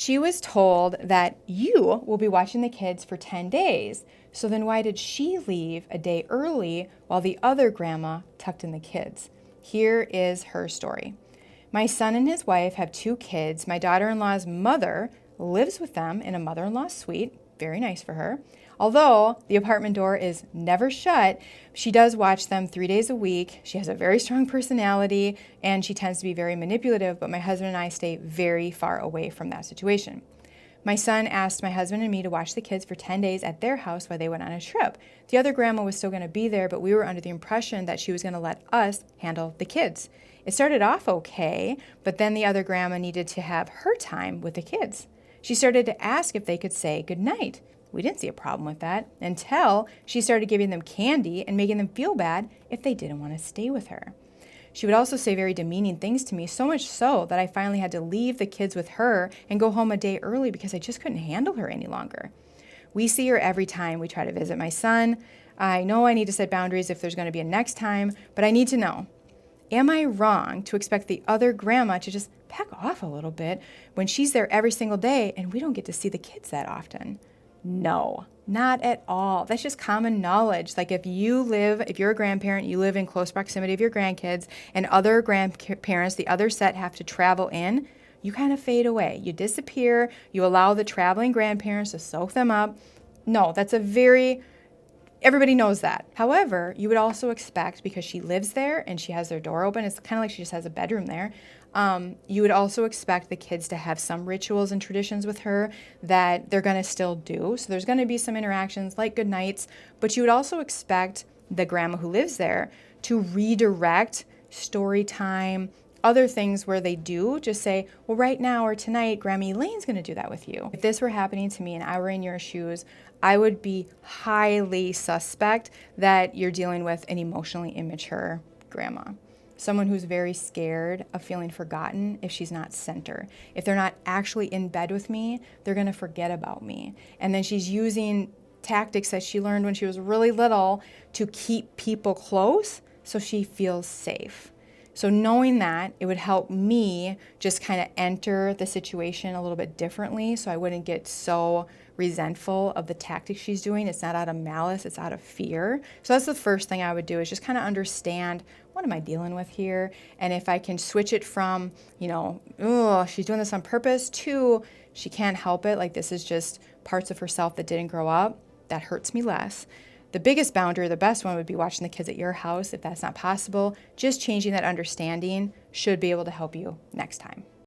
She was told that you will be watching the kids for 10 days. So then why did she leave a day early while the other grandma tucked in the kids? Here is her story. My son and his wife have 2 kids. My daughter-in-law's mother lives with them in a mother-in-law suite. Very nice for her. Although the apartment door is never shut, she does watch them 3 days a week. She has a very strong personality and she tends to be very manipulative, but my husband and I stay very far away from that situation. My son asked my husband and me to watch the kids for 10 days at their house while they went on a trip. The other grandma was still going to be there, but we were under the impression that she was going to let us handle the kids. It started off okay, but then the other grandma needed to have her time with the kids. She started to ask if they could say goodnight. We didn't see a problem with that until she started giving them candy and making them feel bad if they didn't want to stay with her. She would also say very demeaning things to me, so much so that I finally had to leave the kids with her and go home a day early because I just couldn't handle her any longer. We see her every time we try to visit my son. I know I need to set boundaries if there's going to be a next time, but I need to know, am I wrong to expect the other grandma to just back off a little bit when she's there every single day and we don't get to see the kids that often? No, not at all. That's just common knowledge. Like if you're a grandparent, you live in close proximity of your grandkids, and other grandparents, the other set, have to travel in, you kind of fade away. You disappear. You allow the traveling grandparents to soak them up. No, everybody knows that. However, you would also expect, because she lives there and she has their door open, it's kind of like she just has a bedroom there. You would also expect the kids to have some rituals and traditions with her that they're going to still do. So there's going to be some interactions like good nights, but you would also expect the grandma who lives there to redirect story time, other things where they do just say, well, right now or tonight, Grandma Elaine's going to do that with you. If this were happening to me and I were in your shoes, I would be highly suspect that you're dealing with an emotionally immature grandma. Someone who's very scared of feeling forgotten if she's not center. If they're not actually in bed with me, they're going to forget about me. And then she's using tactics that she learned when she was really little to keep people close so she feels safe. So knowing that, it would help me just kind of enter the situation a little bit differently so I wouldn't get so resentful of the tactics she's doing. It's not out of malice, it's out of fear. So that's the first thing I would do, is just kind of understand, what am I dealing with here? And if I can switch it from, oh, she's doing this on purpose, to she can't help it, like this is just parts of herself that didn't grow up, that hurts me less. The biggest boundary, the best one, would be watching the kids at your house. If that's not possible, just changing that understanding should be able to help you next time.